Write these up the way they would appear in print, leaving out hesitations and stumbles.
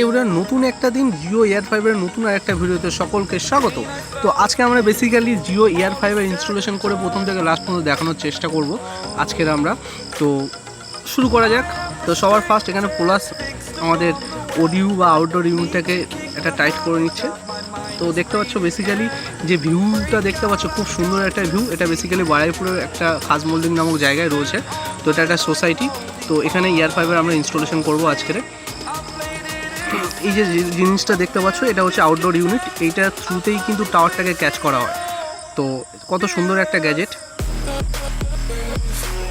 ওরা নতুন একটা দিন জিও এয়ার ফাইবারের নতুন আর একটা ভিডিওতে সকলকে স্বাগত। তো আজকে আমরা basically Jio air fibre installation করে প্রথম থেকে লাস্ট পর্যন্ত দেখানোর চেষ্টা করব আজকের আমরা। তো শুরু করা যাক। তো সবার ফার্স্ট এখানে প্লাস আমাদের অডিও বা আউটডোর ইউনিটটাকে একটা টাইট করে নিচ্ছে। তো দেখতে পাচ্ছ বেসিক্যালি যে ভিউটা দেখতে পাচ্ছ খুব সুন্দর একটা ভিউ। এটা বেসিক্যালি বারাইপুরের একটা খাজমল্লিক নামক জায়গায় রয়েছে। তো এটা একটা সোসাইটি। তো এখানে এয়ার ফাইবার আমরা ইনস্টলেশন করব আজকের। এই যে জিনিসটা দেখতে পাচ্ছ এটা হচ্ছে আউটডোর ইউনিট। এইটার থ্রুতেই কিন্তু টাওয়ারটাকে ক্যাচ করা হয়। তো কত সুন্দর একটা গ্যাজেট।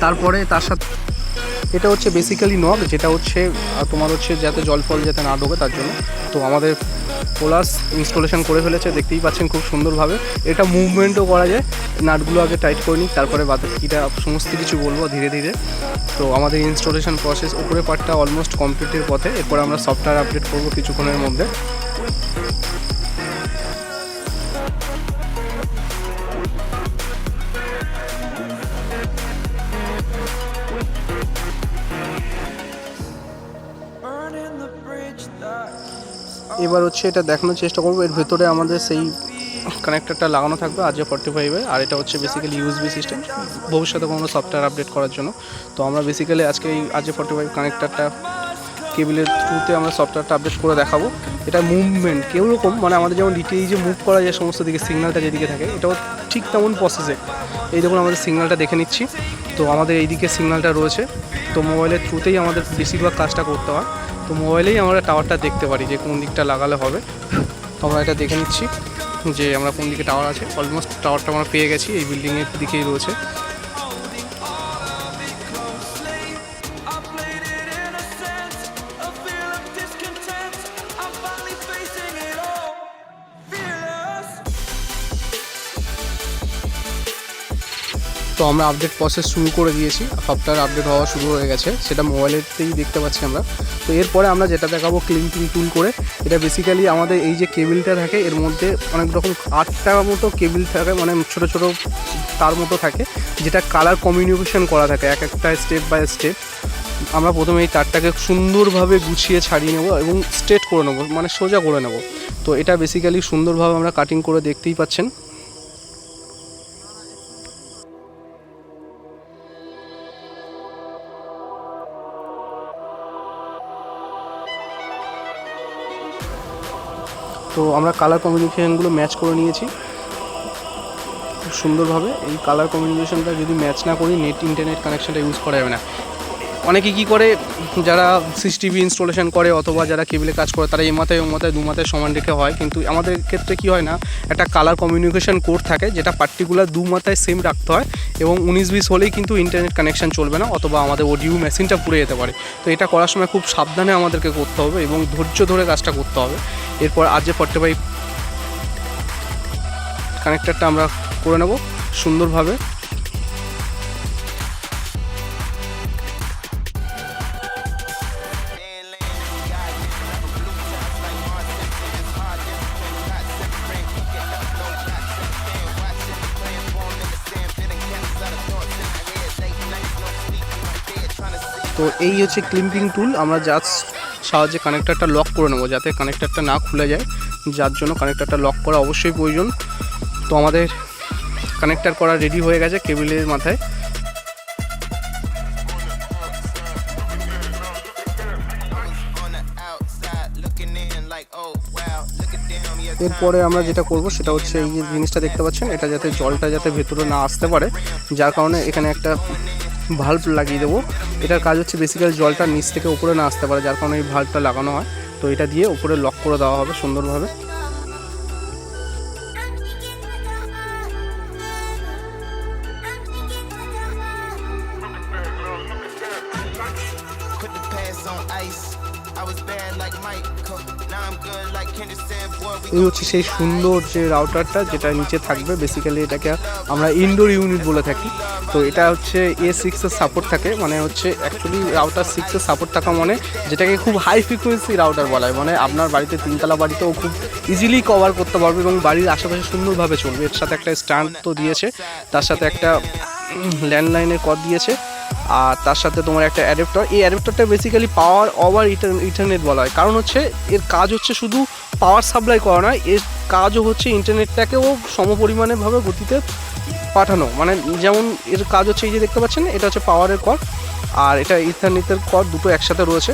তারপরে তার সাথে এটা হচ্ছে বেসিক্যালি নক, যেটা হচ্ছে তোমার হচ্ছে যাতে জল ফল যাতে না ঢোকে তার জন্য। তো আমাদের পোলাস ইনস্টলেশন করে ফেলেছে, দেখতেই পাচ্ছেন খুব সুন্দরভাবে। এটা মুভমেন্টও করা যায়। নাটগুলো আগে টাইট করে নিই, তারপরে বাকিটা সমস্ত কিছু বলবো ধীরে ধীরে। তো আমাদের ইনস্টলেশন প্রসেস উপরে পার্টটা অলমোস্ট কমপ্লিটের পথে। এরপর আমরা সফটওয়্যার আপডেট করবো কিছুক্ষণের মধ্যে। এবার হচ্ছে এটা দেখানোর চেষ্টা করবো। এর ভেতরে আমাদের সেই কানেক্টরটা লাগানো থাকবে RJ45-এ। আর এটা হচ্ছে বেসিক্যালি ইউএসবি সিস্টেম, ভবিষ্যতে কোনো সফটওয়্যার আপডেট করার জন্য। তো আমরা বেসিক্যালি আজকে এই RJ45 কানেক্টরটা কেবিলের থ্রুতে আমরা সফটওয়্যারটা আপডেট করে দেখাবো। এটা মুভমেন্ট কেউ রকম মানে আমাদের যেমন ডিটিএই যে মুভ করা যায় সমস্ত দিকে, সিগন্যালটা যেদিকে থাকে এটাও ঠিক তেমন প্রসেসে। এই দেখুন আমাদের সিগন্যালটা দেখে নিচ্ছি। তো আমাদের এইদিকে সিগন্যালটা রয়েছে। তো মোবাইলের থ্রুতেই আমাদের বেশিরভাগ কাজটা করতে হয়। তো মোবাইলেই আমরা টাওয়ারটা দেখতে পারি যে কোন দিকটা লাগালে হবে। তো আমরা এটা দেখে নিচ্ছি যে আমরা কোন দিকে টাওয়ার আছে। অলমোস্ট টাওয়ারটা আমরা পেয়ে গেছি, এই বিল্ডিংয়ের দিকেই রয়েছে। তো আমরা আপডেট প্রসেস শুরু করে দিয়েছি, সফটওয়্যার আপডেট হওয়া শুরু হয়ে গেছে, সেটা মোবাইলেতেই দেখতে পাচ্ছি আমরা। তো এরপরে আমরা যেটা দেখাবো ক্লিপিং টুল করে। এটা বেসিক্যালি আমাদের এই যে কেবিলটা থাকে এর মধ্যে অনেক রকম 8টা মতো কেবিল থাকে, মানে ছোটো ছোটো তার মতো থাকে, যেটা কালার কমিউনিকেশন করা থাকে এক একটা স্টেপ বাই স্টেপ। আমরা প্রথমে এই তারটাকে সুন্দরভাবে গুছিয়ে ছাড়িয়ে নেব এবং স্ট্রেট করে নেব, মানে সোজা করে নেব। তো এটা বেসিক্যালি সুন্দরভাবে আমরা কাটিং করে দেখতেই পাচ্ছেন। তো আমরা কালার কম্বিনেশনগুলো ম্যাচ করে নিয়েছি খুব সুন্দরভাবে। এই কালার কম্বিনেশনটা যদি ম্যাচ না করি ইন্টারনেট কানেকশানটা ইউজ করা যাবে না। অনেকে কী করে, যারা সিসিটিভি ইনস্টলেশন করে অথবা যারা কেবিলে কাজ করে তারা এই মাথায় ও মাথায় 2 মাথায় সমান রেখে হয়, কিন্তু আমাদের ক্ষেত্রে কি হয় না, একটা কালার কমিউনিকেশন কোড থাকে যেটা পার্টিকুলার 2 মাথায় সেম রাখতে হয়। এবং 19-20 হলেই কিন্তু ইন্টারনেট কানেকশান চলবে না, অথবা আমাদের অডিও মেশিনটা পুড়ে যেতে পারে। তো এটা করার সময় খুব সাবধানে আমাদেরকে করতে হবে এবং ধৈর্য ধরে কাজটা করতে হবে। এরপর RJ45 কানেক্টরটা আমরা করে নেব সুন্দরভাবে। তো এই হচ্ছে ক্লিপিং টুল। আমরা জাস্ট সাহায্যে কানেক্টরটা লক করে নেবো যাতে কানেক্টরটা না খুলে যায়, যার জন্য কানেক্টরটা লক করা অবশ্যই প্রয়োজন। তো আমাদের কানেক্টর করা রেডি হয়ে গেছে কেবিলের মাথায়। এরপরে আমরা যেটা করব সেটা হচ্ছে এই যে জিনিসটা দেখতে পাচ্ছেন, এটা যাতে জলটা যাতে ভেতরে না আসতে পারে, যার কারণে এখানে একটা ভাল্ব লাগিয়ে দেবো। এটার কাজ হচ্ছে বেসিক্যালি জলটা নিচ থেকে উপরে না আসতে পারে, যার কারণে এই ভাল্বটা লাগানো হয়। তো এটা দিয়ে উপরে লক করে দেওয়া হবে সুন্দরভাবে। এই হচ্ছে সেই সুন্দর যে রাউটারটা যেটা নিচে থাকবে। বেসিক্যালি এটাকে আমরা ইনডোর ইউনিট বলে থাকি। তো এটা হচ্ছে A6-এর সাপোর্ট থাকে, মানে হচ্ছে অ্যাকচুয়ালি রাউটার 6-এর সাপোর্ট থাকা মানে যেটাকে খুব হাই ফ্রিকোয়েন্সি রাউটার বলা হয়। মানে আপনার বাড়িতে 3তলা বাড়িতেও খুব ইজিলি কভার করতে পারবে এবং বাড়ির আশেপাশে সুন্দরভাবে চলবে। এর সাথে একটা স্ট্যান্ড তো দিয়েছে, তার সাথে একটা ল্যান্ডলাইনের কর্ড দিয়েছে। আর তার সাথে তোমার একটা অ্যাডাপ্টার। এই অ্যাডাপ্টারটা বেসিক্যালি পাওয়ার ওভার ইন্টারনেট বলা হয়, কারণ হচ্ছে এর কাজ হচ্ছে শুধু পাওয়ার সাপ্লাই করা নয়, এর কাজও হচ্ছে ইন্টারনেটটাকেও সমপরিমাণেভাবে গতিতে পাঠানো। মানে যেমন এর কাজ হচ্ছে, এই যে দেখতে পাচ্ছেন এটা হচ্ছে পাওয়ারের কর, আর এটা ইথারনেটের কর, দুটো একসাথে রয়েছে।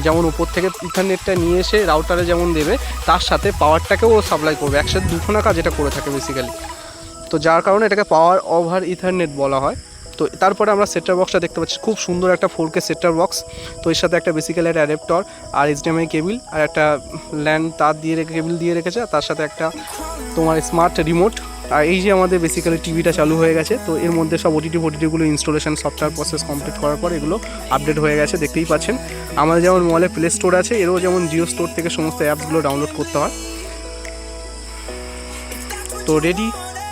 যেমন উপর থেকে ইথারনেটটা নিয়ে এসে রাউটারে যেমন দেবে, তার সাথে পাওয়ারটাকেও সাপ্লাই করবে, একসাথে দুখানা কাজ এটা করে থাকে বেসিক্যালি। তো যার কারণে এটাকে পাওয়ার ওভার ইথারনেট বলা হয়। তো তারপরে আমরা সেটআপ বক্সটা দেখতে পাচ্ছি, খুব সুন্দর একটা 4K সেটআপ বক্স। তো এর সাথে একটা বেসিক্যালি একটা অ্যাডাপ্টার আর HDMI কেবিল আর একটা ল্যান্ড তার দিয়ে কেবিল দিয়ে রেখেছে, তার সাথে একটা তোমার স্মার্ট রিমোট। আর এই যে আমাদের বেসিক্যালি টিভিটা চালু হয়ে গেছে। তো এর মধ্যে সব ওটিটিগুলো ইনস্টলেশন সফটওয়্যার প্রসেস কমপ্লিট করার পর এগুলো আপডেট হয়ে গেছে, দেখতেই পাচ্ছেন। আমাদের যেমন মোবাইলে প্লে স্টোর আছে, এরও যেমন জিও স্টোর থেকে সমস্ত অ্যাপসগুলো ডাউনলোড করতে হয়। তো রেডি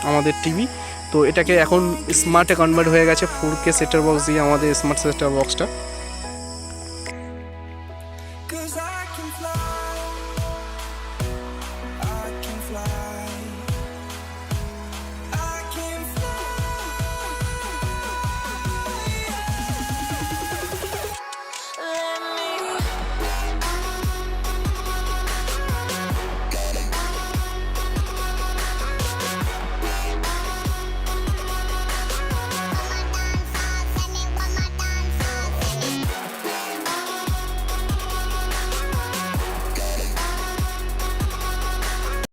আমাদের টিভি। তো এটাকে এখন স্মার্টে কনভার্ট হয়ে গেছে 4K সেটআপ বক্স দিয়ে, আমাদের স্মার্ট সেটআপ বক্সটা।